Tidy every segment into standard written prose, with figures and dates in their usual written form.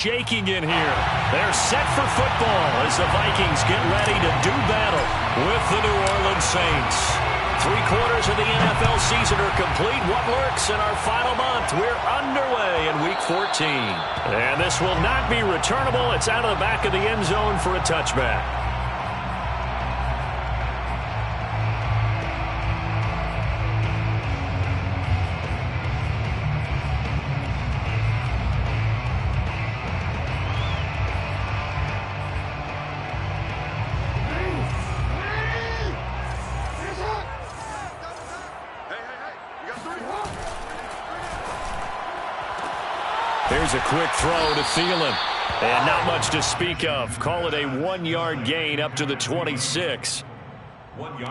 Shaking in here. They're set for football as the Vikings get ready to do battle with the New Orleans Saints. 3/4 of the NFL season are complete. What lurks in our final month? We're underway in Week 14. And this will not be returnable. It's out of the back of the end zone for a touchback. Here's a quick throw to Thielen. And not much to speak of. Call it a 1-yard gain up to the 26.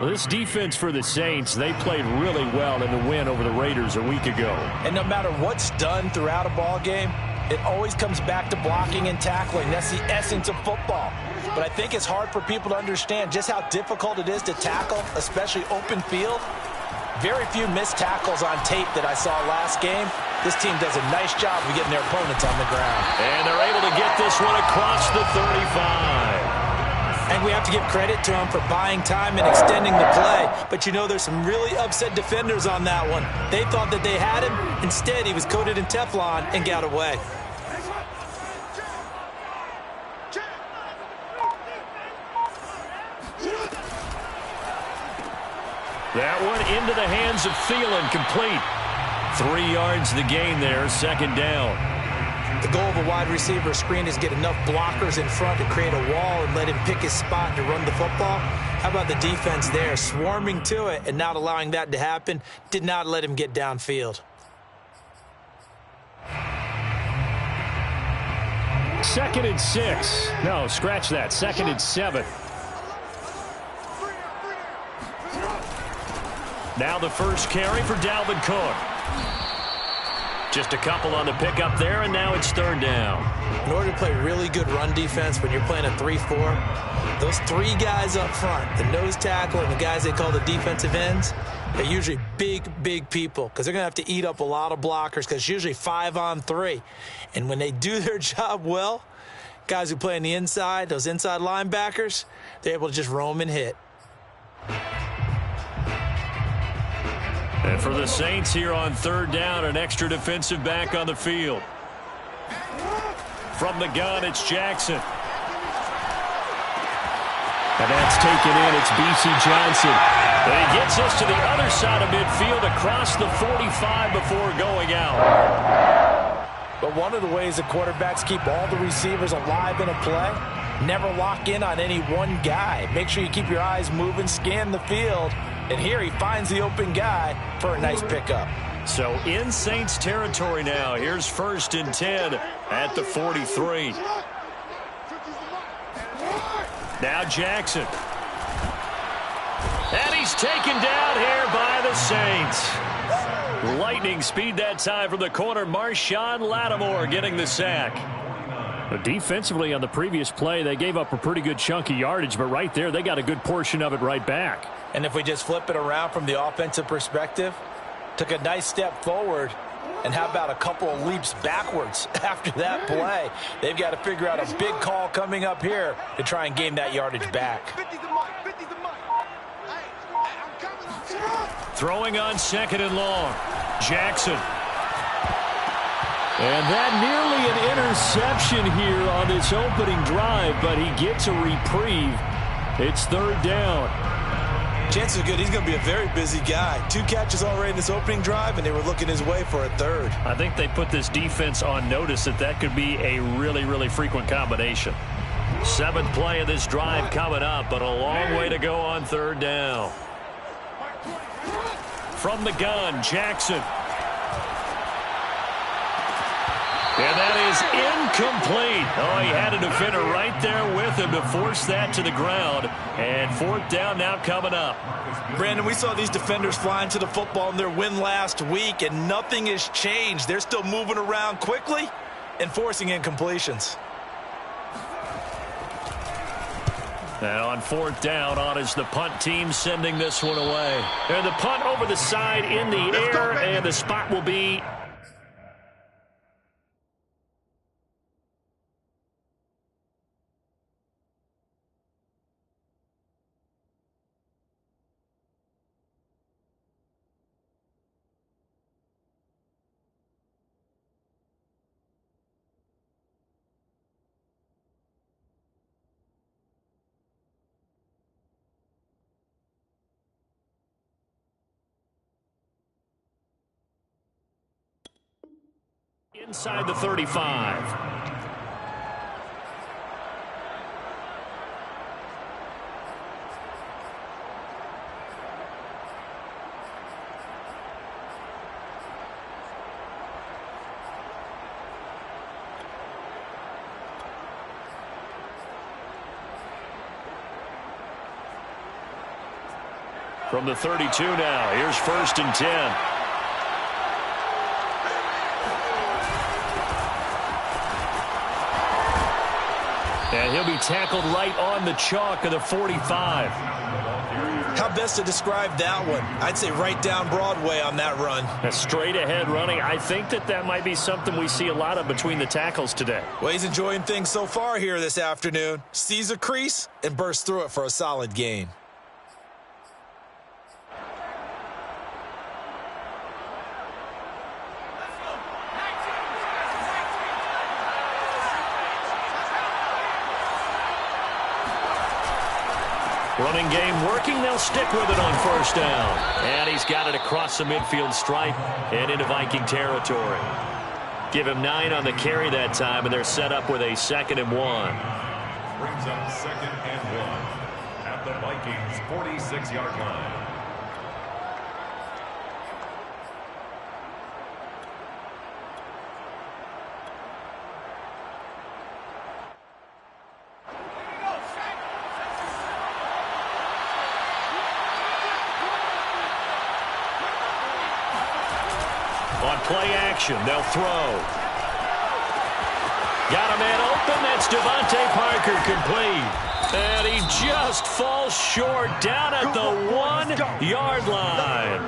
This defense for the Saints, they played really well in the win over the Raiders a week ago. And no matter what's done throughout a ball game, it always comes back to blocking and tackling. That's the essence of football. But I think it's hard for people to understand just how difficult it is to tackle, especially open field. Very few missed tackles on tape that I saw last game. This team does a nice job of getting their opponents on the ground. And they're able to get this one across the 35. And we have to give credit to him for buying time and extending the play. But you know, there's some really upset defenders on that one. They thought that they had him. Instead, he was coated in Teflon and got away. That one into the hands of Thielen, complete. 3 yards the gain there, second down. The goal of a wide receiver screen is get enough blockers in front to create a wall and let him pick his spot to run the football. How about the defense there, swarming to it and not allowing that to happen? Did not let him get downfield. 2nd and 6. No, scratch that. 2nd and 7. Now the first carry for Dalvin Cook. Just a couple on the pickup there, and now it's 3rd down. In order to play really good run defense when you're playing a 3-4, those 3 guys up front, the nose tackle and the guys they call the defensive ends, they're usually big, big people because they're going to have to eat up a lot of blockers because it's usually 5-on-3. And when they do their job well, guys who play on the inside, those inside linebackers, they're able to just roam and hit. And for the Saints here on 3rd down, an extra defensive back on the field. From the gun, it's Jackson. And that's taken in. It's B.C. Johnson. And he gets us to the other side of midfield across the 45 before going out. But one of the ways that quarterbacks keep all the receivers alive in a play, never lock in on any one guy. Make sure you keep your eyes moving, scan the field. And here he finds the open guy for a nice pickup. So in Saints territory now. Here's 1st and 10 at the 43. Now Jackson. And he's taken down here by the Saints. Lightning speed that time from the corner. Marshawn Lattimore getting the sack. But defensively on the previous play, they gave up a pretty good chunk of yardage, but right there they got a good portion of it right back. And if we just flip it around from the offensive perspective, took a nice step forward, and how about a couple of leaps backwards after that play? They've got to figure out a big call coming up here to try and gain that yardage back. Throwing on 2nd and long. Jackson. And that nearly an interception here on this opening drive, but he gets a reprieve. It's 3rd down. Chances are good he's going to be a very busy guy. 2 catches already in this opening drive, and they were looking his way for a 3rd. I think they put this defense on notice that could be a really, really frequent combination. 7th play of this drive coming up, but a long way to go on 3rd down. From the gun, Jackson. And that is incomplete. Oh, he had a defender right there with him to force that to the ground. And 4th down now coming up. Brandon, we saw these defenders flying to the football in their win last week, and nothing has changed. They're still moving around quickly and forcing incompletions. And on 4th down, on is the punt team sending this one away. And the punt over the side in the air, and the spot will be Inside the 35. From the 32 now, here's 1st and 10. And he'll be tackled right on the chalk of the 45. How best to describe that one? I'd say right down Broadway on that run. A straight ahead running. I think that might be something we see a lot of between the tackles today. Well, he's enjoying things so far here this afternoon. Sees a crease and bursts through it for a solid gain. Running game working. They'll stick with it on 1st down. And he's got it across the midfield stripe and into Viking territory. Give him 9 on the carry that time, and they're set up with a 2nd and 1. Brings up 2nd and 1 at the Vikings' 46-yard line. On play action, they'll throw. Got a man open. That's Devontae Parker complete. And he just falls short down at the 1-yard line.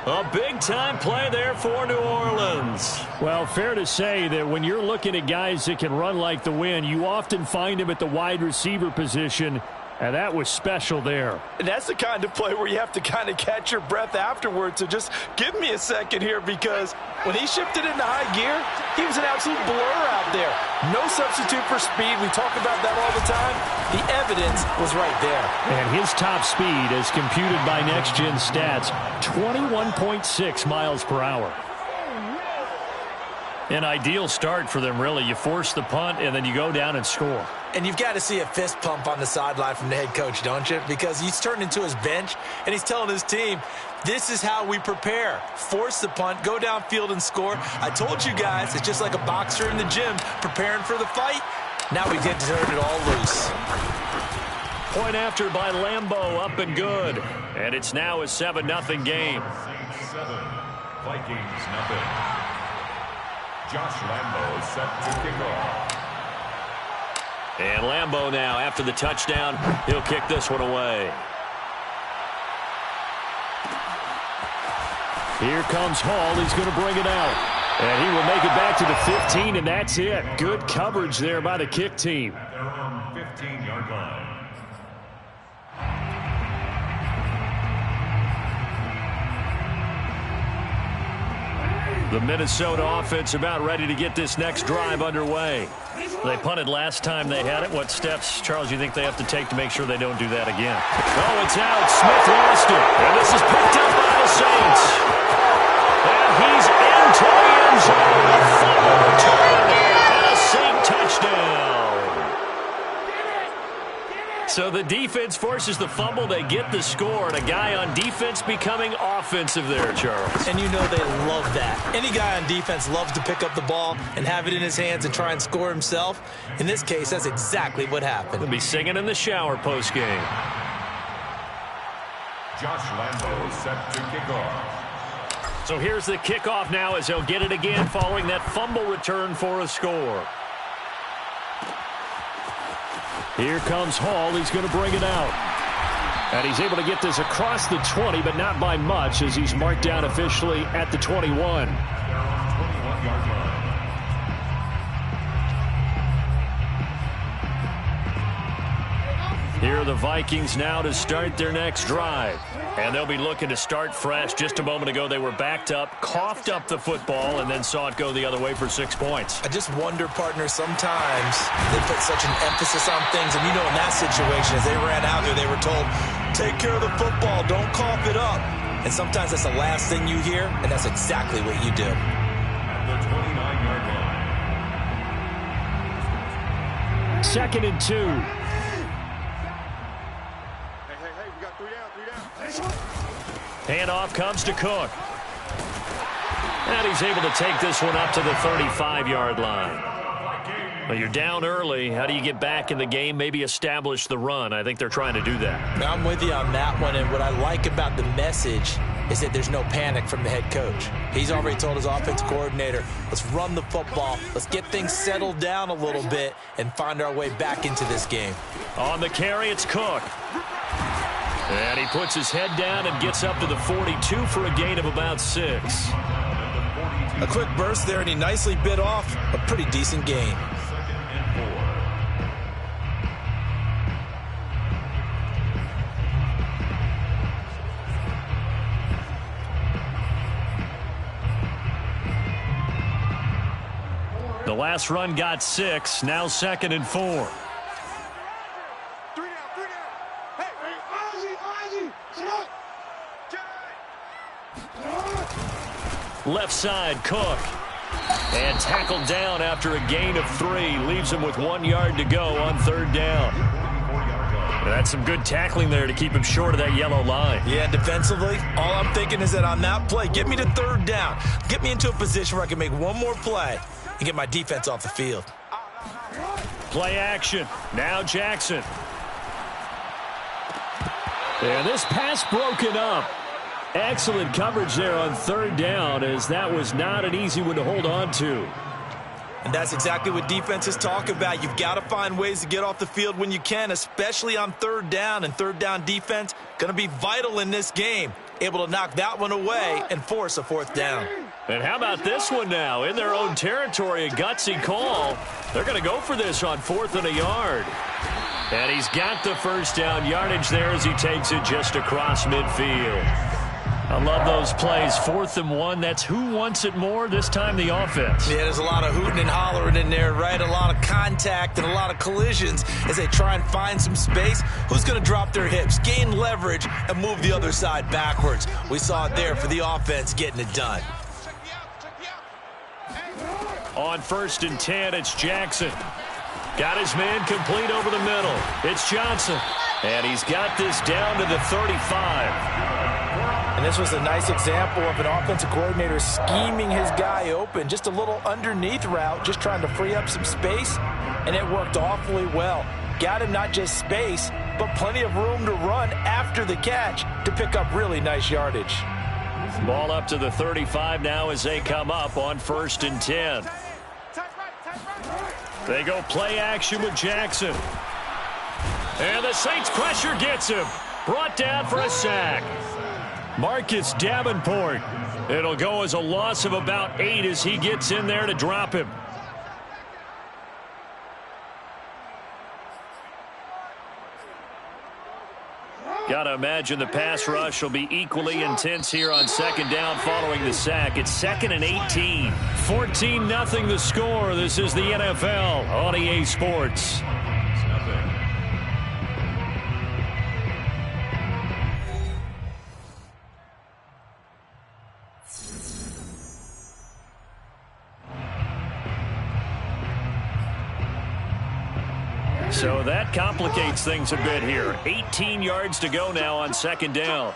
A big-time play there for New Orleans. Well, fair to say that when you're looking at guys that can run like the wind, you often find him at the wide receiver position. And that was special there. And that's the kind of play where you have to kind of catch your breath afterwards. So just give me a second here, because when he shifted into high gear, he was an absolute blur out there. No substitute for speed. We talk about that all the time. The evidence was right there. And his top speed, as computed by Next Gen Stats, 21.6 miles per hour. An ideal start for them, really. You force the punt, and then you go down and score. And you've got to see a fist pump on the sideline from the head coach, don't you? Because he's turned into his bench, and he's telling his team, this is how we prepare. Force the punt, go downfield and score. I told you guys, it's just like a boxer in the gym preparing for the fight. Now we get to turn it all loose. Point after by Lambeau, up and good. And it's now a 7-0 game. Saints 7, Vikings nothing. Josh Lambeau is set to kick off. And Lambeau now, after the touchdown, he'll kick this one away. Here comes Hall. He's going to bring it out. And he will make it back to the 15, and that's it. Good coverage there by the kick team. At their own 15-yard line. The Minnesota offense about ready to get this next drive underway. They punted last time they had it. What steps, Charles, you think they have to take to make sure they don't do that again? Oh, it's out. Smith lost it. And this is picked up by the Saints. And he's into the end zone. A fumble return and a Saint touchdown. So the defense forces the fumble. They get the score. And a guy on defense becoming offensive there, Charles. And you know they love that. Any guy on defense loves to pick up the ball and have it in his hands and try and score himself. In this case, that's exactly what happened. He'll be singing in the shower post-game. Josh Lambeau is set to kick off. So here's the kickoff now as they'll get it again following that fumble return for a score. Here comes Hall. He's going to bring it out. And he's able to get this across the 20, but not by much, as he's marked down officially at the 21. They're on 21-yard line. Here are the Vikings now to start their next drive. And they'll be looking to start fresh. Just a moment ago, they were backed up, coughed up the football, and then saw it go the other way for 6 points. I just wonder, partner, sometimes they put such an emphasis on things. And, you know, in that situation, as they ran out there, they were told, take care of the football, don't cough it up. And sometimes that's the last thing you hear, and that's exactly what you do. At the 29-yard line. 2nd and 2. Hey, we got 3 down. Handoff comes to Cook. And he's able to take this one up to the 35-yard line. Well, you're down early. How do you get back in the game? Maybe establish the run. I think they're trying to do that. I'm with you on that one, and what I like about the message is that there's no panic from the head coach. He's already told his offensive coordinator, let's run the football, let's get things settled down a little bit and find our way back into this game. On the carry, it's Cook. And he puts his head down and gets up to the 42 for a gain of about 6. A quick burst there, and he nicely bit off a pretty decent gain. The last run got 6, now 2nd and 4. 3 down. Hey, Ozzy, Left side, Cook. And tackled down after a gain of 3. Leaves him with 1 yard to go on 3rd down. That's some good tackling there to keep him short of that yellow line. Yeah, defensively, all I'm thinking is that on that play, get me to 3rd down. Get me into a position where I can make one more play and get my defense off the field. Play action. Now Jackson. And this pass broken up. Excellent coverage there on 3rd down, as that was not an easy one to hold on to. And that's exactly what defenses talk about. You've got to find ways to get off the field when you can, especially on 3rd down. And 3rd down defense going to be vital in this game. Able to knock that one away and force a 4th down. And how about this one now? In their own territory, a gutsy call. They're going to go for this on 4th and a yard. And he's got the 1st down yardage there as he takes it just across midfield. I love those plays. 4th and 1. That's who wants it more, this time the offense. Yeah, there's a lot of hooting and hollering in there, right? A lot of contact and a lot of collisions as they try and find some space. Who's going to drop their hips, gain leverage, and move the other side backwards? We saw it there for the offense getting it done. On 1st and 10, it's Jackson. Got his man complete over the middle. It's Johnson. And he's got this down to the 35. And this was a nice example of an offensive coordinator scheming his guy open. Just a little underneath route, just trying to free up some space. And it worked awfully well. Got him not just space, but plenty of room to run after the catch to pick up really nice yardage. Ball up to the 35 now as they come up on 1st and 10. They go play action with Jackson. And the Saints pressure gets him. Brought down for a sack. Marcus Davenport. It'll go as a loss of about 8 as he gets in there to drop him. Got to imagine the pass rush will be equally intense here on 2nd down following the sack. It's 2nd and 18. 14-0 the score. This is the NFL on EA Sports. So that complicates things a bit here. 18 yards to go now on 2nd down.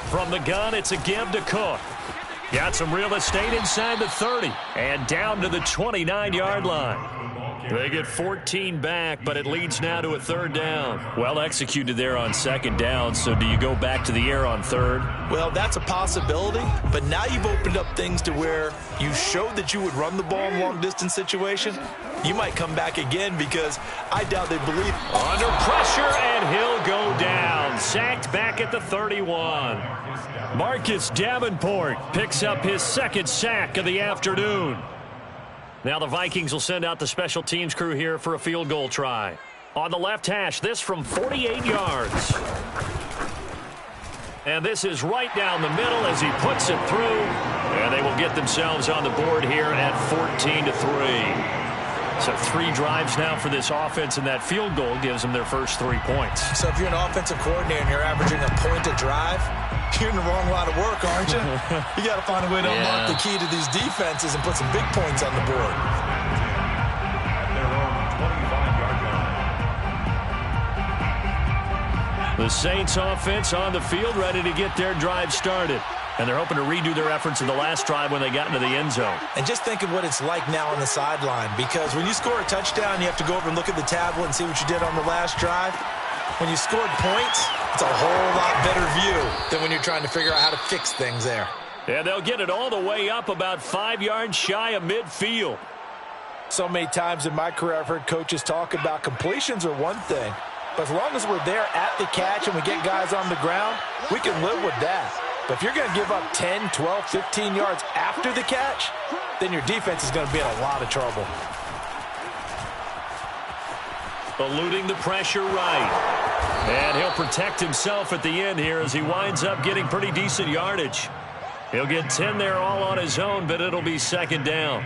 From the gun, it's a give to Cook. Got some real estate inside the 30 and down to the 29-yard line. They get 14 back, but it leads now to a 3rd down. Well executed there on 2nd down, so do you go back to the air on 3rd? Well, that's a possibility, but now you've opened up things to where you showed that you would run the ball in long-distance situation. You might come back again because I doubt they believe. Under pressure, and he'll go down. Sacked back at the 31. Marcus Davenport picks up his 2nd sack of the afternoon. Now the Vikings will send out the special teams crew here for a field goal try. On the left hash, this from 48 yards. And this is right down the middle as he puts it through. And they will get themselves on the board here at 14-3. So 3 drives now for this offense, and that field goal gives them their first 3 points. So if you're an offensive coordinator and you're averaging a point a drive, you're in the wrong line of work, aren't you? You got to find a way to unlock the key to these defenses and put some big points on the board. At their own The Saints offense on the field, ready to get their drive started. And they're hoping to redo their efforts in the last drive when they got into the end zone. And just think of what it's like now on the sideline, because when you score a touchdown, you have to go over and look at the tablet and see what you did on the last drive. When you scored points, it's a whole lot better view than when you're trying to figure out how to fix things there. And they'll get it all the way up about 5 yards shy of midfield. So many times in my career, I've heard coaches talk about completions are one thing. But as long as we're there at the catch and we get guys on the ground, we can live with that. But if you're going to give up 10, 12, 15 yards after the catch, then your defense is going to be in a lot of trouble. Eluding the pressure right. And he'll protect himself at the end here as he winds up getting pretty decent yardage. He'll get 10 there all on his own, but it'll be second down.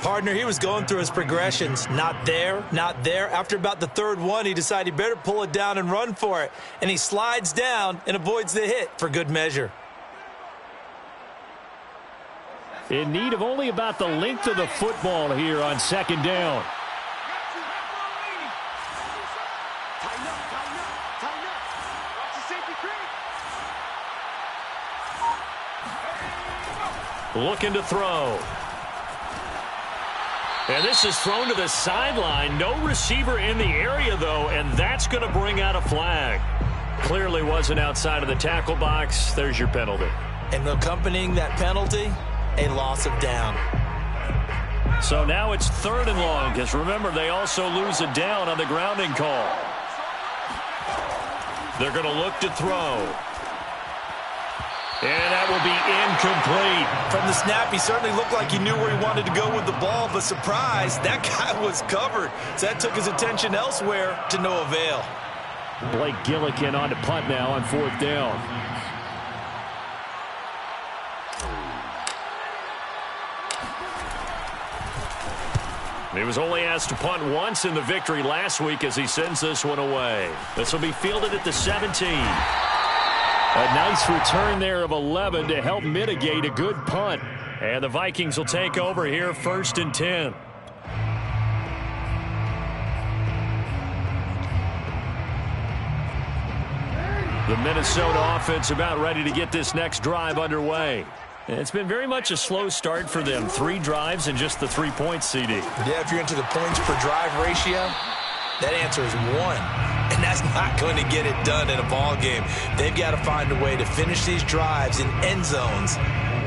Partner, he was going through his progressions. Not there, not there. After about the third one, he decided he better pull it down and run for it. And he slides down and avoids the hit for good measure. In need of only about the length of the football here on second down. Looking to throw. And this is thrown to the sideline. No receiver in the area, though, and that's going to bring out a flag. Clearly wasn't outside of the tackle box. There's your penalty. And accompanying that penalty, a loss of down. So now it's 3rd and long, because remember, they also lose a down on the grounding call. They're going to look to throw. And that will be incomplete. From the snap, he certainly looked like he knew where he wanted to go with the ball, but surprise, that guy was covered. So that took his attention elsewhere to no avail. Blake Gillikin on to punt now on 4th down. He was only asked to punt once in the victory last week as he sends this one away. This will be fielded at the 17. A nice return there of 11 to help mitigate a good punt. And the Vikings will take over here 1st and 10. The Minnesota offense about ready to get this next drive underway. It's been very much a slow start for them. 3 drives and just the 3 points, CD. Yeah, if you're into the points per drive ratio, that answer is 1. And that's not going to get it done in a ball game. They've got to find a way to finish these drives in end zones,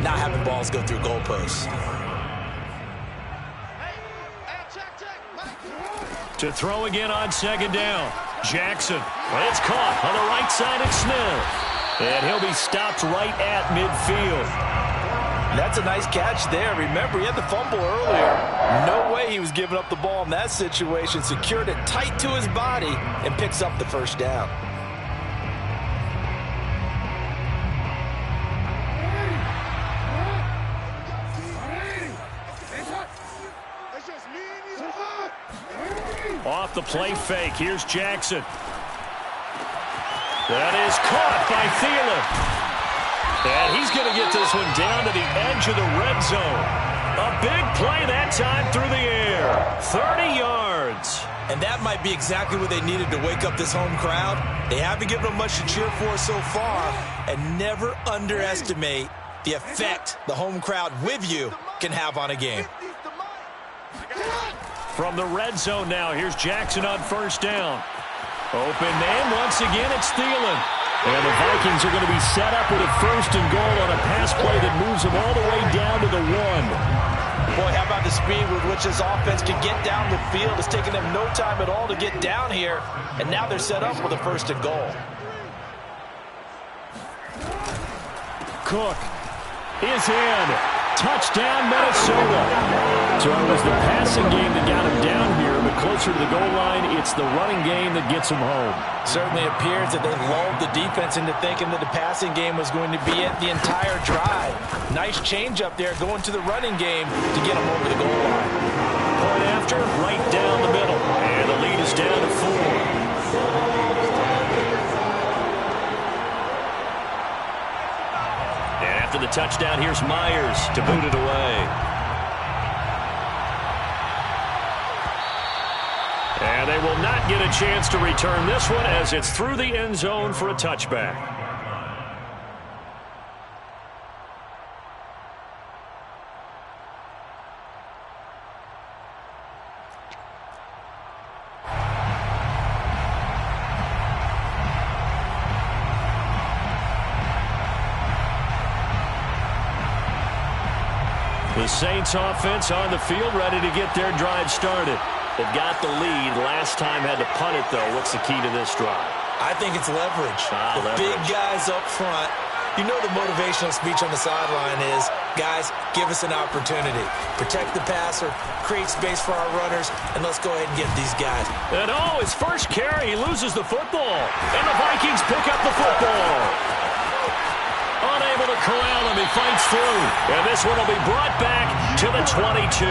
not having balls go through goalposts. To throw again on 2nd down. Jackson. It's caught on the right side of Smith. And he'll be stopped right at midfield. That's a nice catch there. Remember, he had the fumble earlier. No way he was giving up the ball in that situation. Secured it tight to his body and picks up the 1st down. Off the play fake. Here's Jackson. That is caught by Thielen. And he's going to get this one down to the edge of the red zone. A big play that time through the air. 30 yards. And that might be exactly what they needed to wake up this home crowd. They haven't given them much to cheer for so far. And never underestimate the effect the home crowd with you can have on a game. From the red zone now, here's Jackson on 1st down. Open man, once again, it's Thielen. And the Vikings are going to be set up with a 1st and goal on a pass play that moves them all the way down to the 1. Boy, how about the speed with which this offense can get down the field? It's taken them no time at all to get down here. And now they're set up with a 1st and goal. Cook is in. Touchdown, Minnesota. So it was the passing game that got him down here, but closer to the goal line, it's the running game that gets him home. Certainly appears that they lulled the defense into thinking that the passing game was going to be it the entire drive. Nice change up there going to the running game to get them over the goal line. Point after, right down the middle. And the lead is down to 4. After the touchdown, here's Myers to boot it away. And they they will not get a chance to return this one as it's through the end zone for a touchback. The Saints offense on the field, ready to get their drive started. They've got the lead. Last time had to punt it, though. What's the key to this drive? I think it's leverage. The leverage. Big guys up front. You know the motivational speech on the sideline is, guys, give us an opportunity. Protect the passer, create space for our runners, and let's go ahead and get these guys. And his first carry, he loses the football. And the Vikings pick up the football. Unable to corral him, he fights through. And this one will be brought back to the 22.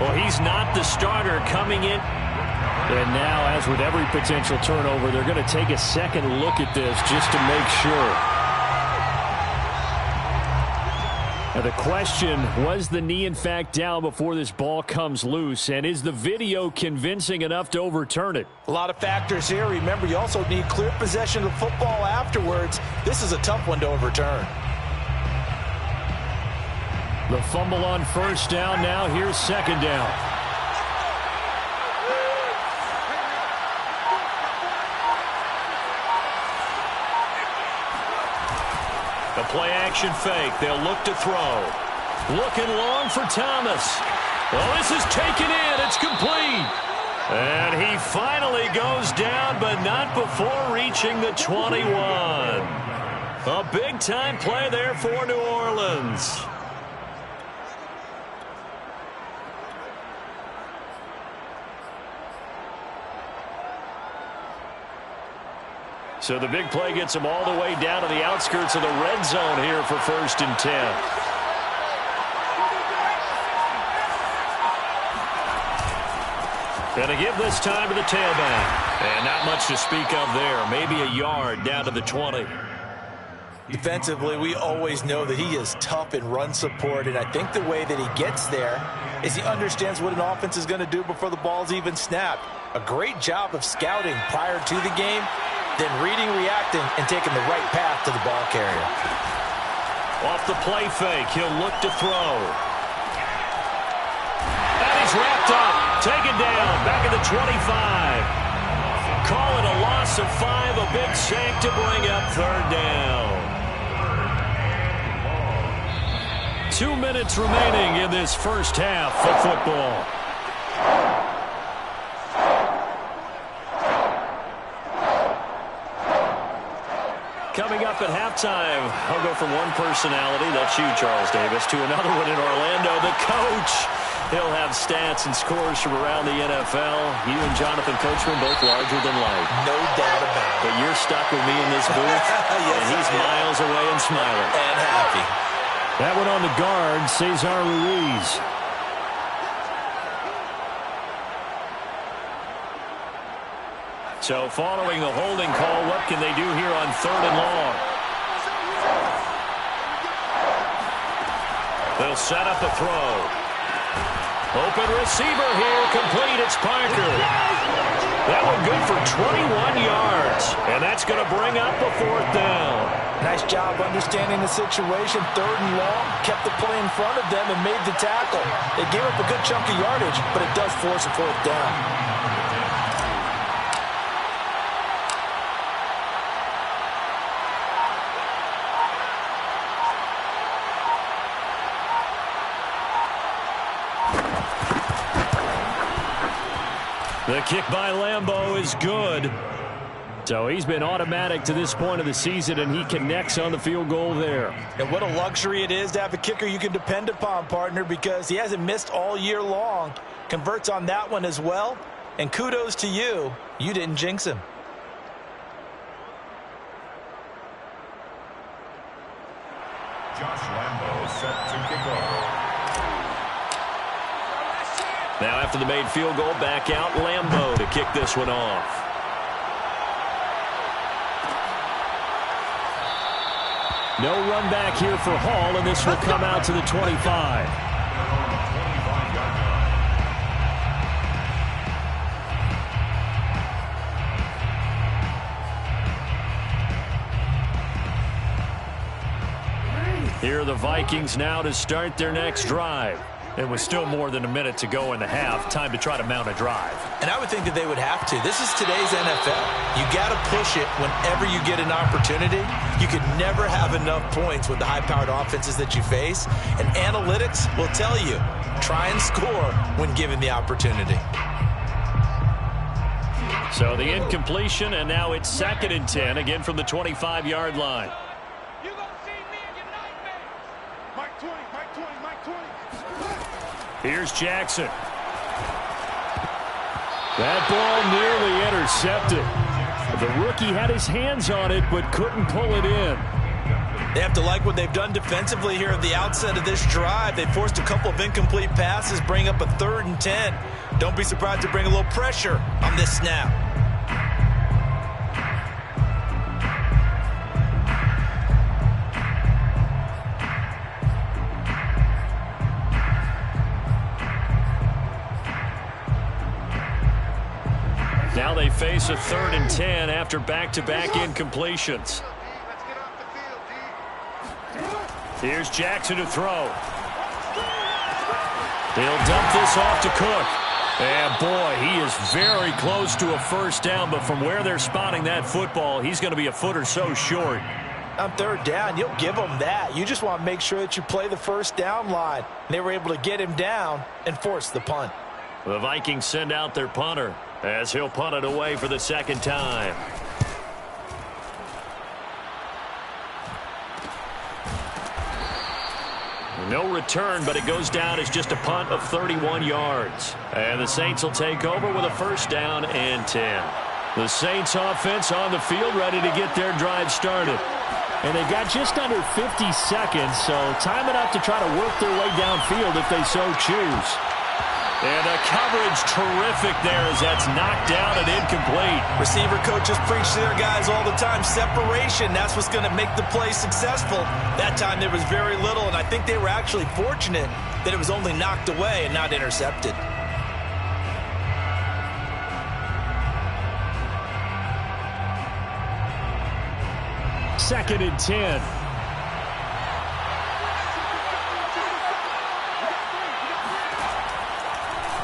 Well, he's not the starter coming in. And now, as with every potential turnover, they're going to take a second look at this just to make sure. Now the question, was the knee in fact down before this ball comes loose? And is the video convincing enough to overturn it? A lot of factors here. Remember, you also need clear possession of the football afterwards. This is a tough one to overturn. The fumble on first down. Now here's second down. The play-action fake. They'll look to throw. Looking long for Thomas. Well, this is taken in. It's complete. And he finally goes down, but not before reaching the 21. A big-time play there for New Orleans. So the big play gets him all the way down to the outskirts of the red zone here for 1st and 10. And to give this time to the tailback. And not much to speak of there. Maybe a yard down to the 20. Defensively, we always know that he is tough in run support, and I think the way that he gets there is he understands what an offense is going to do before the ball's even snapped. A great job of scouting prior to the game, then reading, reacting, and taking the right path to the ball carrier. Off the play fake, he'll look to throw. And he's wrapped up, taken down, back at the 25. Call it a loss of 5, a big sack to bring up 3rd down. 2 minutes remaining in this first half of football. Coming up at halftime, I'll go from one personality, that's you, Charles Davis, to another one in Orlando, the coach. He'll have stats and scores from around the NFL. You and Jonathan Coachman both larger than life. No doubt about it. But you're stuck with me in this booth, yes, and he's miles away and smiling. And happy. That one on the guard, Cesar Ruiz. So following the holding call, what can they do here on 3rd and long? They'll set up a throw. Open receiver here, complete, it's Parker. That one good for 21 yards, and that's going to bring up a 4th down. Nice job understanding the situation. 3rd and long, kept the play in front of them and made the tackle. They gave up a good chunk of yardage, but it does force a 4th down. The kick by Lambeau is good. So he's been automatic to this point of the season, and he connects on the field goal there. And what a luxury it is to have a kicker you can depend upon, partner, because he hasn't missed all year long. Converts on that one as well. And kudos to you. You didn't jinx him. Josh Lambeau set to kick off. Now after the made field goal, back out Lambeau to kick this one off. No run back here for Hall, and this will come out to the 25. here the Vikings now to start their next drive. And with still more than a minute to go in the half, time to try to mount a drive. And I would think that they would have to. This is today's NFL. You got to push it whenever you get an opportunity. You could never have enough points with the high-powered offenses that you face. And analytics will tell you, try and score when given the opportunity. So the incompletion, and now it's 2nd and 10, again from the 25-yard line. You gonna see me in your nightmare. Mike 20, Mike 20, Mike 20. Here's Jackson. That ball nearly intercepted. The rookie had his hands on it but couldn't pull it in. They have to like what they've done defensively here at the outset of this drive. They forced a couple of incomplete passes, bring up a 3rd and 10. Don't be surprised to bring a little pressure on this snap. Now they face a 3rd and 10 after back-to-back incompletions. Here's Jackson to throw. They'll dump this off to Cook. And boy, he is very close to a first down, but from where they're spotting that football, he's going to be a foot or so short. On 3rd down, you'll give them that. You just want to make sure that you play the first down line. They were able to get him down and force the punt. The Vikings send out their punter as he'll punt it away for the 2nd time. No return, but it goes down as just a punt of 31 yards. And the Saints will take over with a 1st down and 10. The Saints offense on the field ready to get their drive started. And they've got just under 50 seconds, so time enough to try to work their way downfield if they so choose. And the coverage terrific there as that's knocked down and incomplete. Receiver coaches preach to their guys all the time. Separation, that's what's going to make the play successful. That time there was very little, and I think they were actually fortunate that it was only knocked away and not intercepted. Second and 10.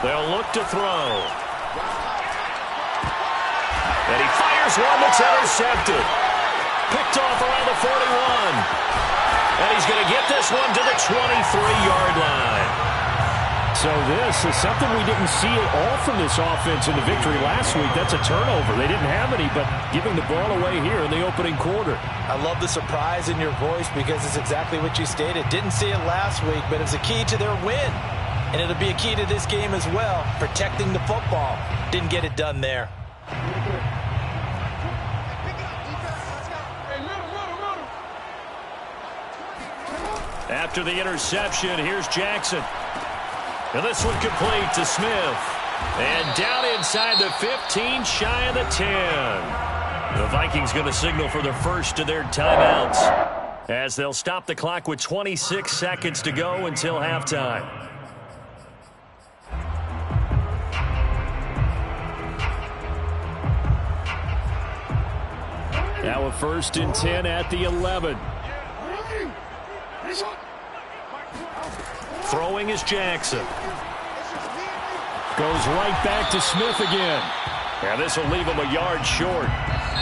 They'll look to throw. And he fires one that's intercepted. Picked off around the 41. And he's going to get this one to the 23-yard line. So this is something we didn't see at all from this offense in the victory last week. That's a turnover. They didn't have any, but giving the ball away here in the opening quarter. I love the surprise in your voice because it's exactly what you stated. Didn't see it last week, but it's a key to their win. And it'll be a key to this game as well, protecting the football. Didn't get it done there. After the interception, here's Jackson. And this one complete to Smith. And down inside the 15, shy of the 10. The Vikings going to signal for their first of their timeouts as they'll stop the clock with 26 seconds to go until halftime. Now a 1st and 10 at the 11. Throwing is Jackson. Goes right back to Smith again. And this will leave him a yard short.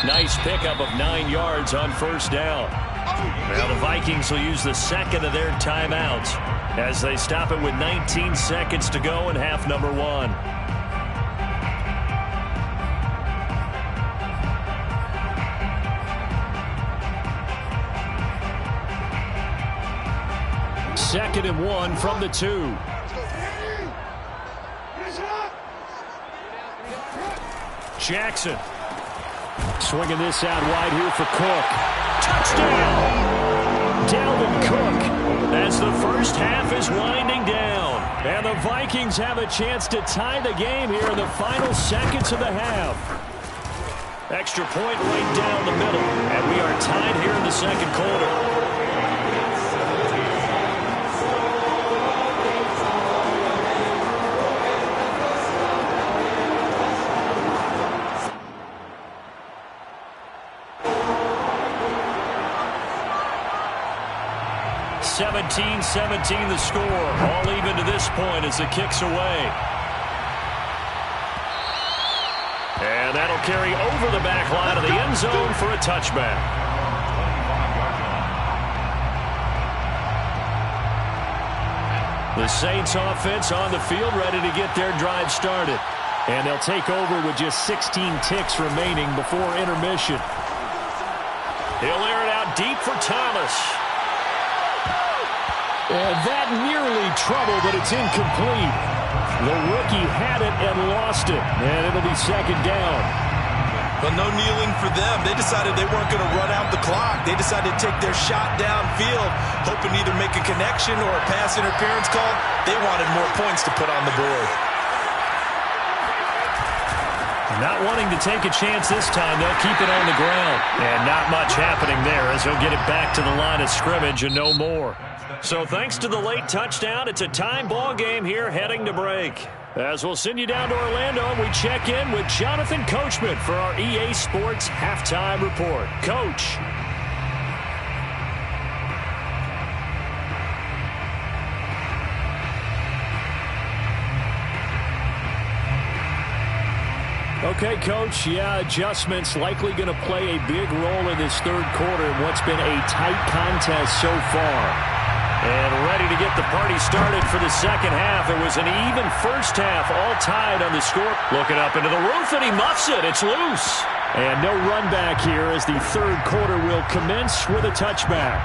Nice pickup of 9 yards on 1st down. Now the Vikings will use the 2nd of their timeouts as they stop it with 19 seconds to go in half number 1. Second and 1 from the 2. Jackson. Swinging this out wide here for Cook. Touchdown! Dalvin Cook as the first half is winding down. And the Vikings have a chance to tie the game here in the final seconds of the half. Extra point right down the middle. And we are tied here in the 2nd quarter. 17-17 the score. All even to this point as the kick's away. And that'll carry over the back line of the end zone for a touchback. The Saints offense on the field ready to get their drive started. And they'll take over with just 16 ticks remaining before intermission. He'll air it out deep for Thomas. And that nearly trouble, but it's incomplete. The rookie had it and lost it. And it'll be second down. Well, no kneeling for them. They decided they weren't going to run out the clock. They decided to take their shot downfield, hoping to either make a connection or a pass interference call. They wanted more points to put on the board. Not wanting to take a chance this time, they'll keep it on the ground. And not much happening there as he'll get it back to the line of scrimmage and no more. So thanks to the late touchdown, it's a time ball game here heading to break. As we'll send you down to Orlando, we check in with Jonathan Coachman for our EA Sports Halftime Report. Coach. Okay, Coach, adjustments likely going to play a big role in this third quarter in what's been a tight contest so far. And ready to get the party started for the second half. It was an even first half, all tied on the score. Looking up into the roof, and he muffs it. It's loose. And no run back here as the third quarter will commence with a touchback.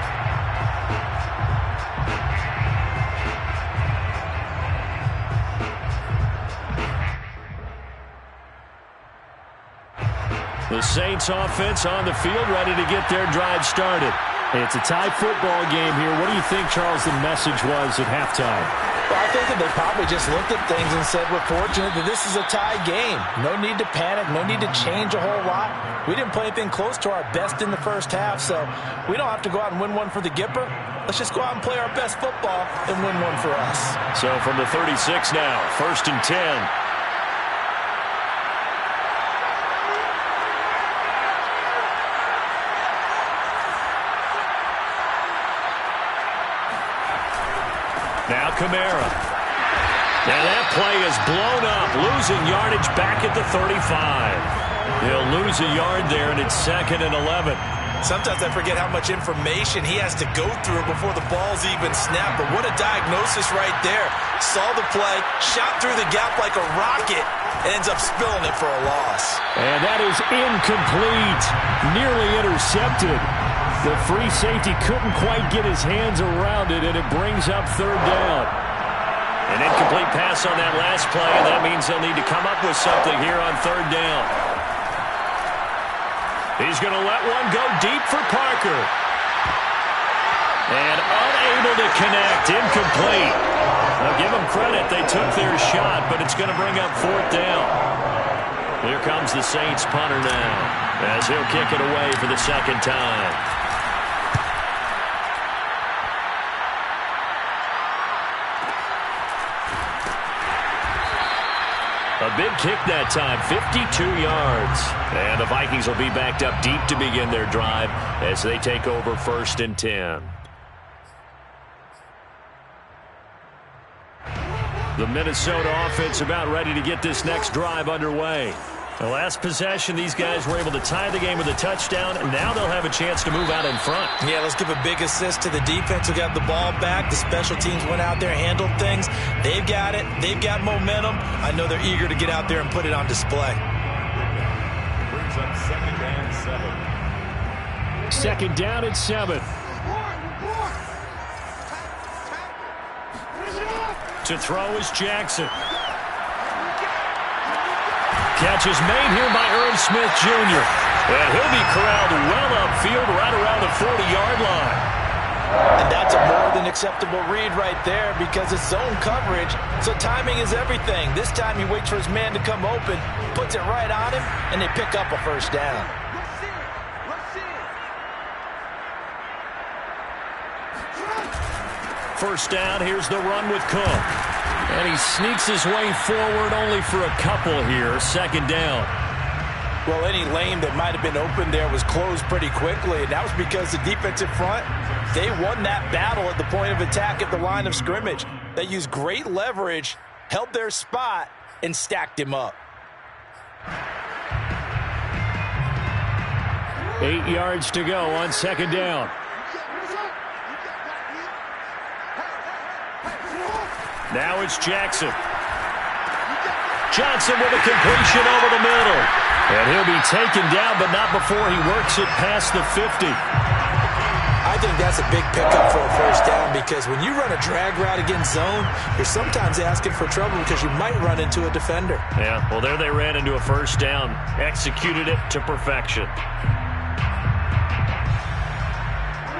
The Saints offense on the field ready to get their drive started. It's a tie football game here. What do you think, Charles, the message was at halftime? Well, I think that they probably just looked at things and said, we're fortunate that this is a tie game. No need to panic. No need to change a whole lot. We didn't play anything close to our best in the first half, so we don't have to go out and win one for the Gipper. Let's just go out and play our best football and win one for us. So from the 36 now, 1st and 10. Now Kamara. Now that play is blown up, losing yardage back at the 35. He'll lose a yard there, and it's 2nd and 11. Sometimes I forget how much information he has to go through before the ball's even snapped. But what a diagnosis right there. Saw the play, shot through the gap like a rocket, ends up spilling it for a loss. And that is incomplete. Nearly intercepted. The free safety couldn't quite get his hands around it, and it brings up 3rd down. An incomplete pass on that last play, and that means they'll need to come up with something here on 3rd down. He's going to let one go deep for Parker. And unable to connect, incomplete. Now give them credit, they took their shot, but it's going to bring up 4th down. Here comes the Saints punter now, as he'll kick it away for the 2nd time. A big kick that time, 52 yards. And the Vikings will be backed up deep to begin their drive as they take over 1st and 10. The Minnesota offense about ready to get this next drive underway. The last possession, these guys were able to tie the game with a touchdown, and now they'll have a chance to move out in front. Yeah, let's give a big assist to the defense who got the ball back. The special teams went out there, handled things. They've got it. They've got momentum. I know they're eager to get out there and put it on display. Brings up 2nd and 7. 2nd down and 7. To throw is Jackson. Catch is made here by Irv Smith Jr. And he'll be corralled well upfield right around the 40-yard line. And that's a more than acceptable read right there because it's zone coverage, so timing is everything. This time he waits for his man to come open, puts it right on him, and they pick up a 1st down. First down, here's the run with Cook. And he sneaks his way forward only for a couple here. 2nd down. Well, any lane that might have been open there was closed pretty quickly, and that was because the defensive front, they won that battle at the point of attack at the line of scrimmage. They used great leverage, held their spot, and stacked him up. 8 yards to go on second down. Now it's Jackson. Johnson with a completion over the middle. And he'll be taken down, but not before he works it past the 50. I think that's a big pickup for a first down because when you run a drag route against zone, you're sometimes asking for trouble because you might run into a defender. Yeah, well, there they ran into a first down. Executed it to perfection.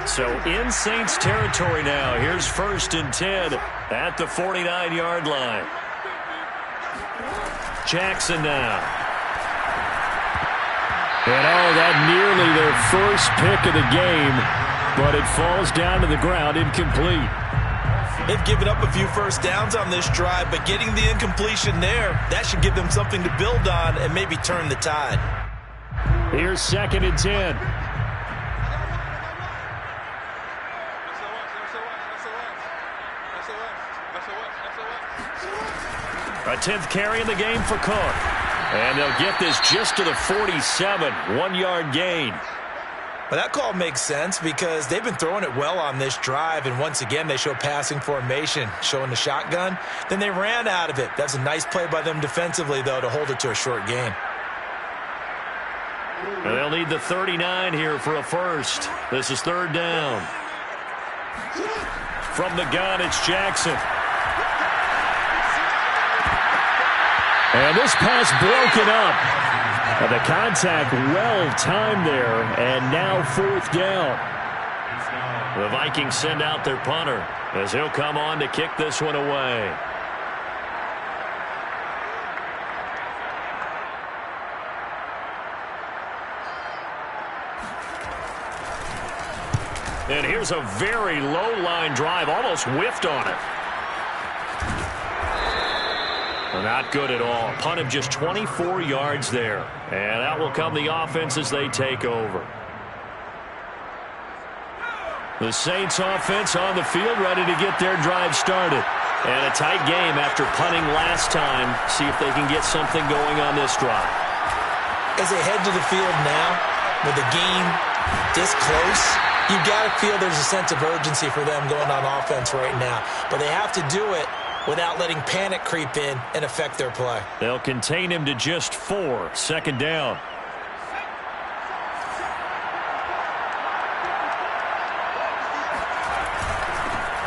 So in Saints territory now. Here's 1st and 10 at the 49-yard line. Jackson now. And that nearly their first pick of the game, but it falls down to the ground incomplete. They've given up a few first downs on this drive, but getting the incompletion there, that should give them something to build on and maybe turn the tide. Here's 2nd and 10. A 10th carry in the game for Cook. And they'll get this just to the 47, 1-yard gain. Well, that call makes sense because they've been throwing it well on this drive, and once again they show passing formation, showing the shotgun. Then they ran out of it. That's a nice play by them defensively, though, to hold it to a short gain. And they'll need the 39 here for a first. This is 3rd down. From the gun, it's Jackson. And this pass broken up. And the contact well-timed there, and now 4th down. The Vikings send out their punter as he'll come on to kick this one away. And here's a very low-line drive, almost whiffed on it. Not good at all. Punt of just 24 yards there. And out will come the offense as they take over. The Saints offense on the field ready to get their drive started. And a tight game after punting last time. See if they can get something going on this drive. As they head to the field now, with the game this close, you've got to feel there's a sense of urgency for them going on offense right now. But they have to do it without letting panic creep in and affect their play. They'll contain him to just 4. 2nd down.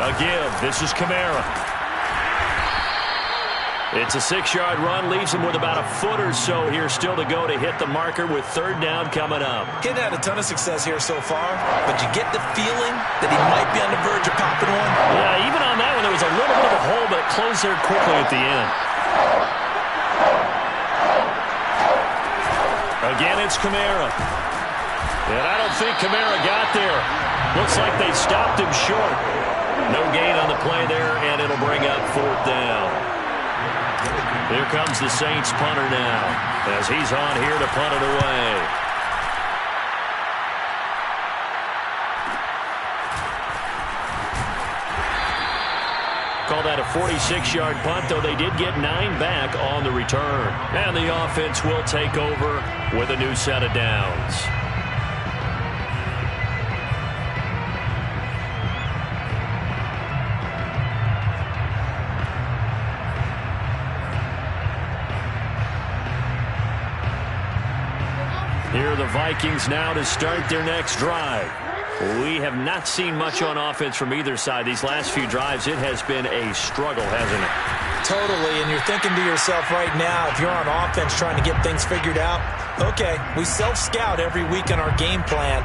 A give. This is Kamara. It's a 6-yard run. Leaves him with about a foot or so here still to go to hit the marker with 3rd down coming up. He's had a ton of success here so far, but you get the feeling that he might be on the verge of popping one. Yeah, even on that one, there was a little bit of a hole, but it closed there quickly at the end. Again, it's Kamara. And I don't think Kamara got there. Looks like they stopped him short. No gain on the play there, and it'll bring up 4th down. Here comes the Saints punter now as he's on here to punt it away. Call that a 46-yard punt, though they did get 9 back on the return. And the offense will take over with a new set of downs. Here are the Vikings now to start their next drive. We have not seen much on offense from either side. These last few drives, it has been a struggle, hasn't it? Totally, and you're thinking to yourself right now, if you're on offense trying to get things figured out, okay, we self-scout every week in our game plan.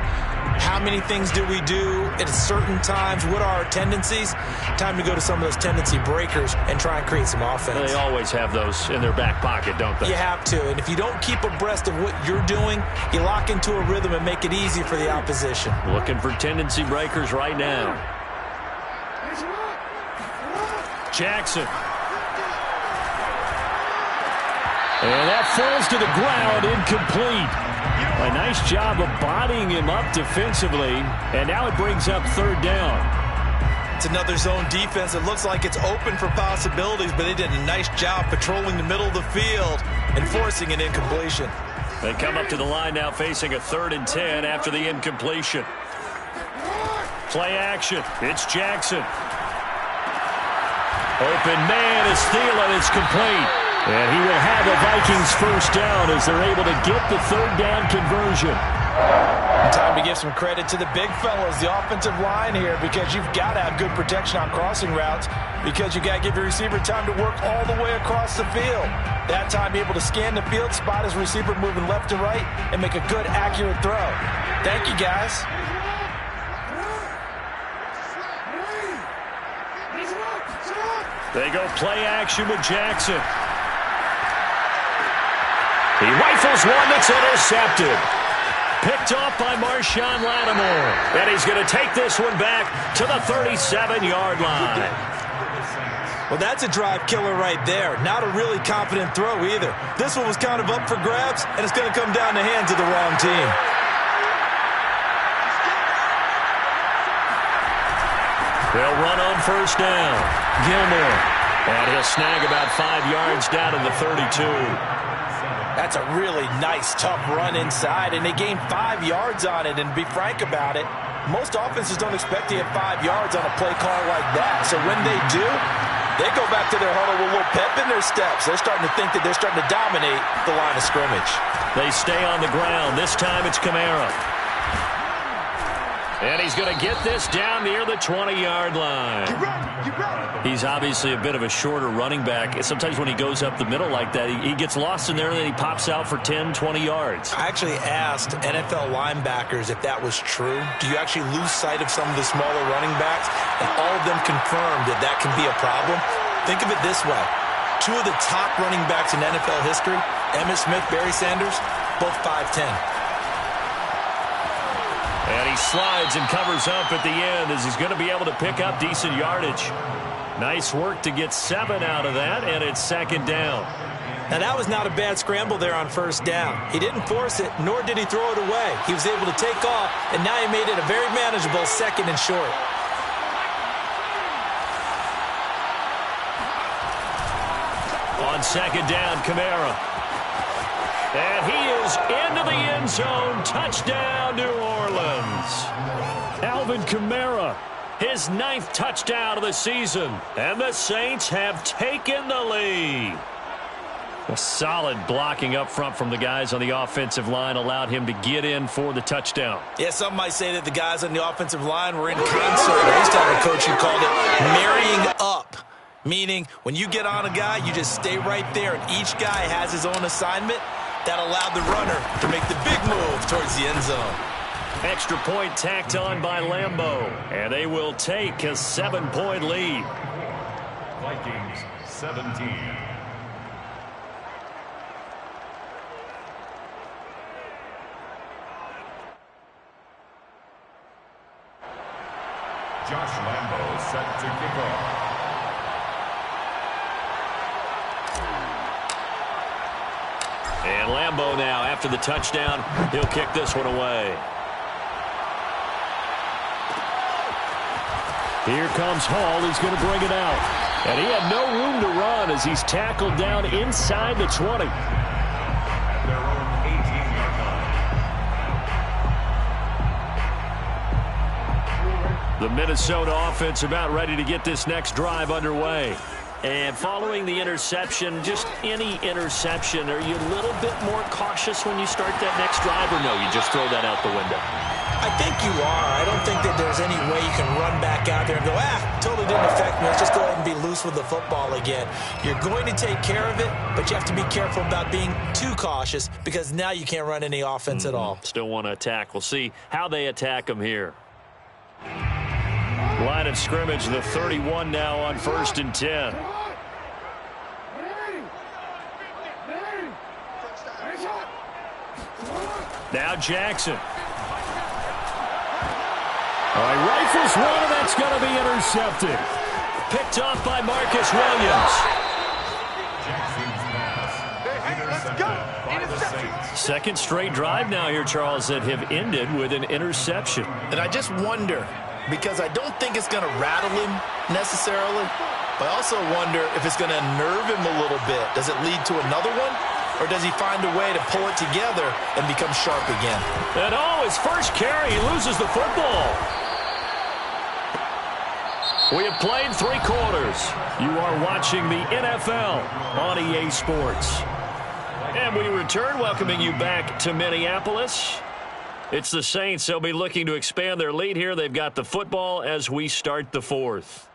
How many things do we do at certain times? What are our tendencies? Time to go to some of those tendency breakers and try and create some offense. They always have those in their back pocket, don't they? You have to, and if you don't keep abreast of what you're doing, you lock into a rhythm and make it easy for the opposition. Looking for tendency breakers right now. Jackson. And that falls to the ground, incomplete. A nice job of bodying him up defensively, and now it brings up third down. It's another zone defense. It looks like it's open for possibilities, but they did a nice job patrolling the middle of the field and forcing an incompletion. They come up to the line now facing a 3rd and 10 after the incompletion. Play action. It's Jackson. Open man is Thielen. It's complete. And he will have the Vikings first down as they're able to get the 3rd down conversion. Time to give some credit to the big fellas, the offensive line here, because you've got to have good protection on crossing routes because you got to give your receiver time to work all the way across the field. That time, be able to scan the field, spot his receiver moving left to right, and make a good, accurate throw. Thank you, guys. They go play action with Jackson. He rifles one that's intercepted. Picked off by Marshawn Lattimore. And he's going to take this one back to the 37-yard line. Well, that's a drive killer right there. Not a really confident throw either. This one was kind of up for grabs, and it's going to come down the hands of the wrong team. They'll run on first down. Gilmore. And he'll snag about 5 yards down in the 32. That's a really nice, tough run inside, and they gained 5 yards on it. And to be frank about it, most offenses don't expect to get 5 yards on a play call like that. So when they do, they go back to their huddle with a little pep in their steps. They're starting to think that they're starting to dominate the line of scrimmage. They stay on the ground. This time it's Kamara. And he's going to get this down near the 20-yard line. He's obviously a bit of a shorter running back. Sometimes when he goes up the middle like that, he gets lost in there and then he pops out for 10, 20 yards. I actually asked NFL linebackers if that was true. Do you actually lose sight of some of the smaller running backs? And all of them confirmed that that can be a problem. Think of it this way. 2 of the top running backs in NFL history, Emmitt Smith, Barry Sanders, both 5'10". And he slides and covers up at the end as he's going to be able to pick up decent yardage. Nice work to get 7 out of that, and it's 2nd down. Now, that was not a bad scramble there on first down. He didn't force it, nor did he throw it away. He was able to take off, and now he made it a very manageable 2nd and short. On 2nd down, Kamara. And he is into the end zone. Touchdown, New Orleans. Alvin Kamara, his 9th touchdown of the season. And the Saints have taken the lead. A solid blocking up front from the guys on the offensive line allowed him to get in for the touchdown. Yeah, some might say that the guys on the offensive line were in concert. I used to have a coach who called it marrying up. Meaning, when you get on a guy, you just stay right there, and each guy has his own assignment. That allowed the runner to make the big move towards the end zone. Extra point tacked on by Lambeau, and they will take a 7-point lead. Vikings 17. Josh Lambeau set to kick off. And Lambeau now, after the touchdown, he'll kick this one away. Here comes Hall. He's going to bring it out. And he had no room to run as he's tackled down inside the 20. At their own 18-yard line. The Minnesota offense about ready to get this next drive underway. And following the interception, just any interception, are you a little bit more cautious when you start that next drive, or no, you just throw that out the window? I think you are. I don't think that there's any way you can run back out there and go, totally didn't affect me. Let's just go ahead and be loose with the football again. You're going to take care of it, but you have to be careful about being too cautious because now you can't run any offense at all. Still want to attack. We'll see how they attack them here. Line of scrimmage, the 31 now on 1st and 10. Now Jackson. Rifles one, and that's going to be intercepted. Picked off by Marcus Williams. Jackson's pass intercepted by the Saints. Second straight drive now here, Charles, that have ended with an interception. And I just wonder, because I don't think it's going to rattle him necessarily, but I also wonder if it's going to unnerve him a little bit. Does it lead to another one? Or does he find a way to pull it together and become sharp again? And his first carry, he loses the football. We have played 3 quarters. You are watching the NFL on EA Sports. And we return, welcoming you back to Minneapolis. It's the Saints. They'll be looking to expand their lead here. They've got the football as we start the 4th.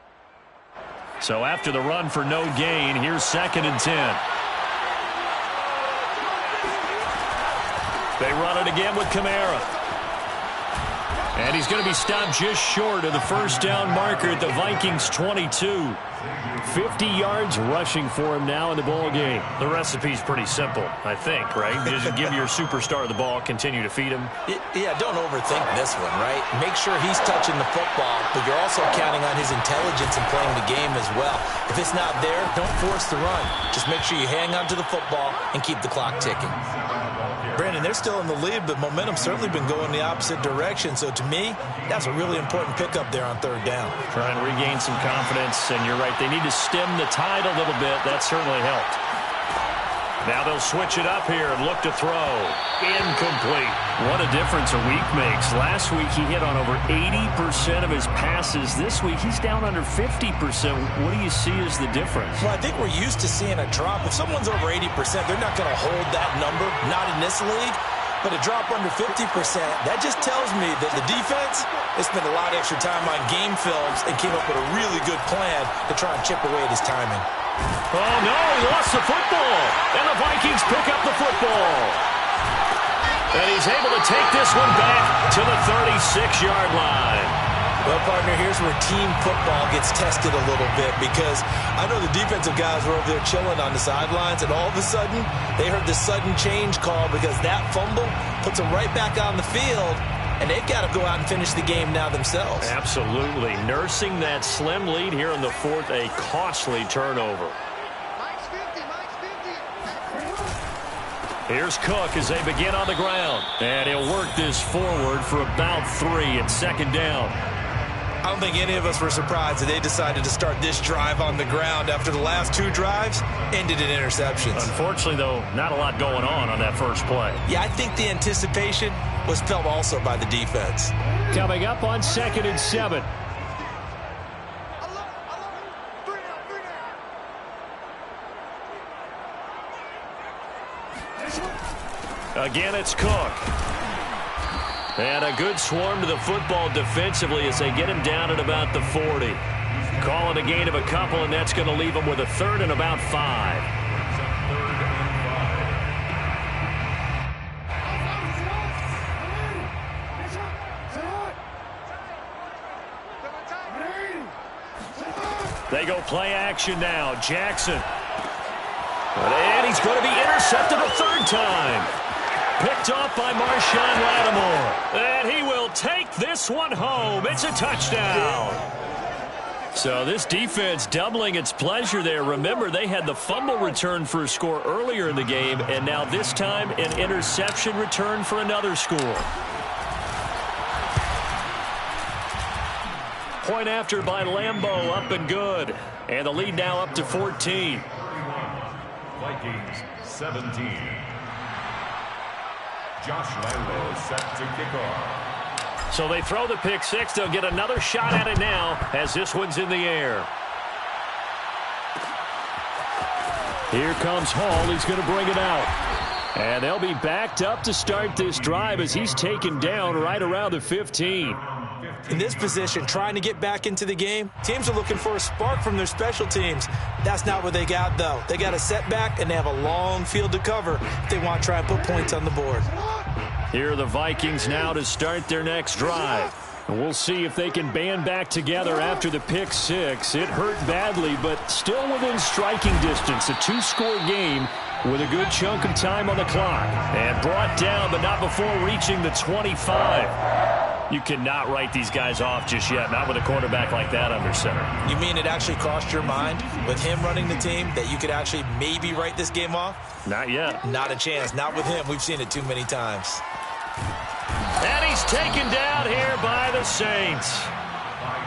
So after the run for no gain, here's 2nd and 10. They run it again with Kamara. And he's going to be stopped just short of the first down marker at the Vikings 22. 50 yards rushing for him now in the ball game. The recipe's pretty simple, I think, right? Just give your superstar the ball, continue to feed him. Yeah, don't overthink this one, right? Make sure he's touching the football, but you're also counting on his intelligence in playing the game as well. If it's not there, don't force the run. Just make sure you hang on to the football and keep the clock ticking. Brandon, they're still in the lead, but momentum's certainly been going the opposite direction. So to me, that's a really important pickup there on 3rd down. Try and regain some confidence, and you're right. They need to stem the tide a little bit. That certainly helped. Now they'll switch it up here and look to throw. Incomplete. What a difference a week makes. Last week he hit on over 80% of his passes. This week he's down under 50%. What do you see as the difference? Well, I think we're used to seeing a drop. If someone's over 80%, they're not going to hold that number, not in this league. But a drop under 50%, that just tells me that the defense has spent a lot of extra time on game films and came up with a really good plan to try and chip away at his timing. Oh, no, he lost the football. And the Vikings pick up the football. And he's able to take this one back to the 36-yard line. Well, partner, here's where team football gets tested a little bit, because I know the defensive guys were over there chilling on the sidelines, and all of a sudden, they heard the sudden change call because that fumble puts them right back on the field, and they've got to go out and finish the game now themselves. Absolutely. Nursing that slim lead here in the 4th, a costly turnover. Here's Cook as they begin on the ground. And he'll work this forward for about 3 and 2nd down. I don't think any of us were surprised that they decided to start this drive on the ground after the last 2 drives ended in interceptions. Unfortunately, though, not a lot going on that first play. Yeah, I think the anticipation was felt also by the defense. Coming up on 2nd and 7. Again, it's Cook. And a good swarm to the football defensively as they get him down at about the 40. Call it a gain of a couple, and that's going to leave him with a 3rd and about 5. They go play action now. Jackson. And he's going to be intercepted a 3rd time. Picked off by Marshawn Lattimore. And he will take this one home. It's a touchdown. So this defense doubling its pleasure there. Remember, they had the fumble return for a score earlier in the game, and now this time an interception return for another score. Point after by Lambeau, up and good. And the lead now up to 14. Vikings 17. Josh Lambeau set to kick off. So they throw the pick 6. They'll get another shot at it now as this one's in the air. Here comes Hall. He's going to bring it out. And they'll be backed up to start this drive as he's taken down right around the 15. In this position, trying to get back into the game, teams are looking for a spark from their special teams. That's not what they got, though. They got a setback, and they have a long field to cover if they want to try and put points on the board. Here are the Vikings now to start their next drive. And we'll see if they can band back together after the pick 6. It hurt badly, but still within striking distance. A 2-score game with a good chunk of time on the clock. And brought down, but not before reaching the 25. You cannot write these guys off just yet, not with a quarterback like that under center. You mean it actually crossed your mind with him running the team that you could actually maybe write this game off? Not yet. Not a chance. Not with him. We've seen it too many times. And he's taken down here by the Saints.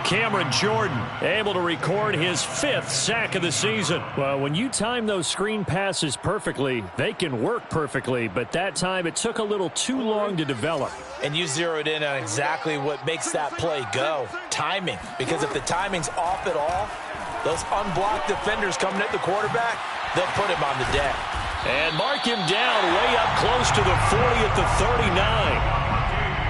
Cameron Jordan able to record his 5th sack of the season. Well, when you time those screen passes perfectly, they can work perfectly, but that time it took a little too long to develop. And you zeroed in on exactly what makes that play go. Timing. Because if the timing's off at all, those unblocked defenders coming at the quarterback, they'll put him on the deck. And mark him down way up close to the 40 at the 39.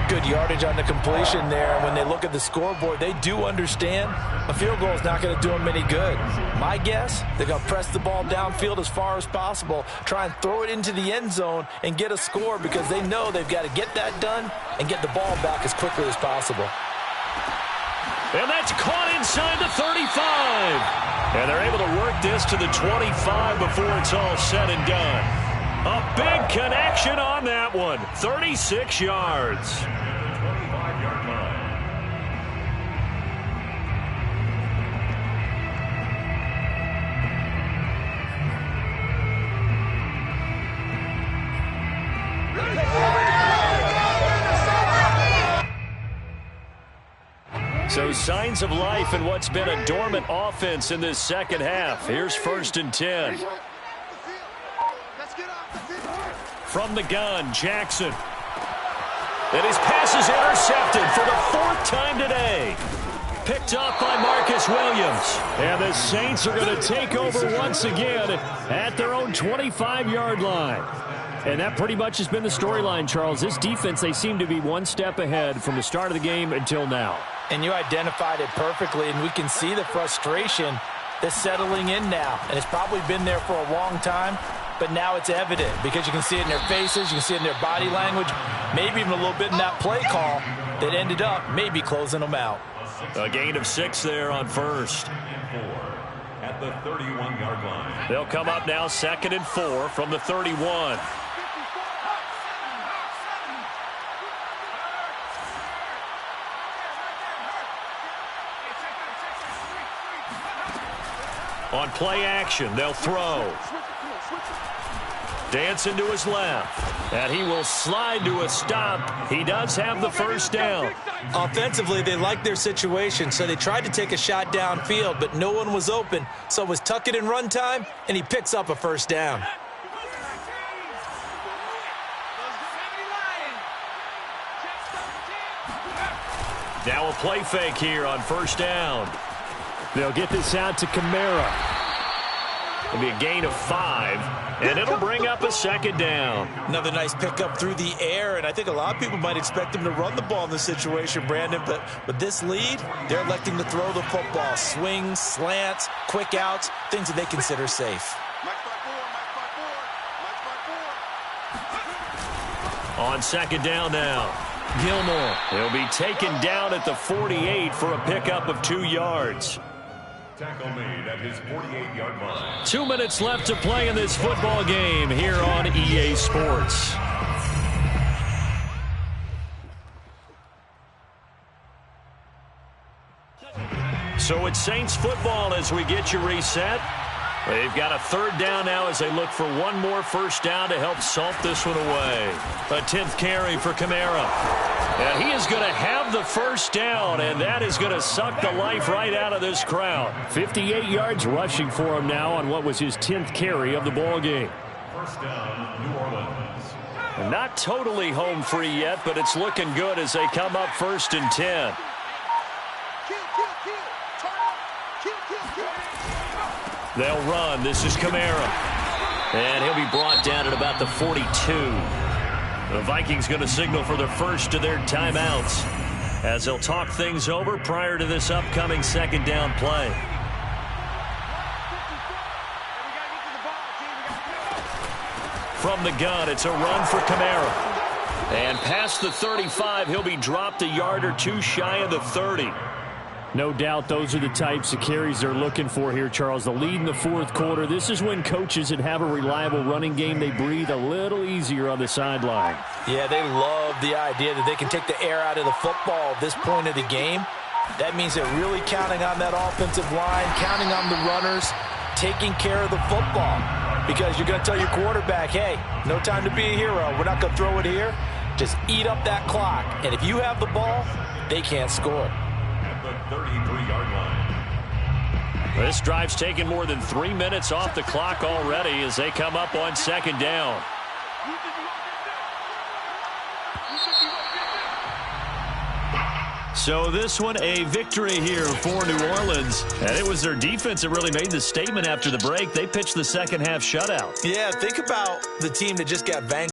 Good yardage on the completion there. When they look at the scoreboard, they do understand a field goal is not going to do them any good. My guess, they're going to press the ball downfield as far as possible, try and throw it into the end zone and get a score because they know they've got to get that done and get the ball back as quickly as possible. And that's caught inside the 35. And they're able to work this to the 25 before it's all said and done. A big connection on that one. 36 yards. 25-yard line. So signs of life in what's been a dormant offense in this second half. Here's 1st and 10. From the gun, Jackson. And his pass is intercepted for the 4th time today. Picked up by Marcus Williams. And the Saints are going to take over once again at their own 25-yard line. And that pretty much has been the storyline, Charles. This defense, they seem to be one step ahead from the start of the game until now. And you identified it perfectly, and we can see the frustration that's settling in now. And it's probably been there for a long time, but now it's evident because you can see it in their faces, you can see it in their body language, maybe even a little bit in that play call that ended up maybe closing them out. A gain of 6 there on 1st. At the 31-yard line. They'll come up now 2nd and 4 from the 31. On play action, they'll throw. Dancing to his left. And he will slide to a stop. He does have the 1st down. Offensively, they liked their situation, so they tried to take a shot downfield, but no one was open. So it was tuck it in run time, and he picks up a 1st down. Now a play fake here on 1st down. They'll get this out to Kamara. It'll be a gain of 5, and it'll bring up a 2nd down. Another nice pickup through the air, and I think a lot of people might expect him to run the ball in this situation, Brandon, but with this lead, they're electing to throw the football. Swings, slants, quick outs, things that they consider safe. On 2nd down now, Gilmore. He'll be taken down at the 48 for a pickup of 2 yards. Tackle made at his 48-yard line. 2 minutes left to play in this football game here on EA Sports. So it's Saints football as we get you reset. They've got a 3rd down now as they look for one more 1st down to help salt this one away. A 10th carry for Kamara. And he is going to have the 1st down, and that is going to suck the life right out of this crowd. 58 yards rushing for him now on what was his 10th carry of the ball game. 1st down, New Orleans. And not totally home free yet, but it's looking good as they come up 1st and 10. They'll run. This is Kamara. And he'll be brought down at about the 42. The Vikings going to signal for the first of their timeouts as they'll talk things over prior to this upcoming 2nd down play. From the gun, it's a run for Kamara. And past the 35, he'll be dropped a yard or 2 shy of the 30. No doubt those are the types of carries they're looking for here, Charles. The lead in the fourth quarter. This is when coaches that have a reliable running game, they breathe a little easier on the sideline. Yeah, they love the idea that they can take the air out of the football at this point of the game. That means they're really counting on that offensive line, counting on the runners, taking care of the football. Because you're going to tell your quarterback, hey, no time to be a hero. We're not going to throw it here. Just eat up that clock. And if you have the ball, they can't score. At the 33-yard line. This drive's taken more than 3 minutes off the clock already as they come up on second down. So this one, a victory here for New Orleans. And it was their defense that really made the statement after the break. They pitched the second half shutout. Yeah, think about the team that just got vanquished.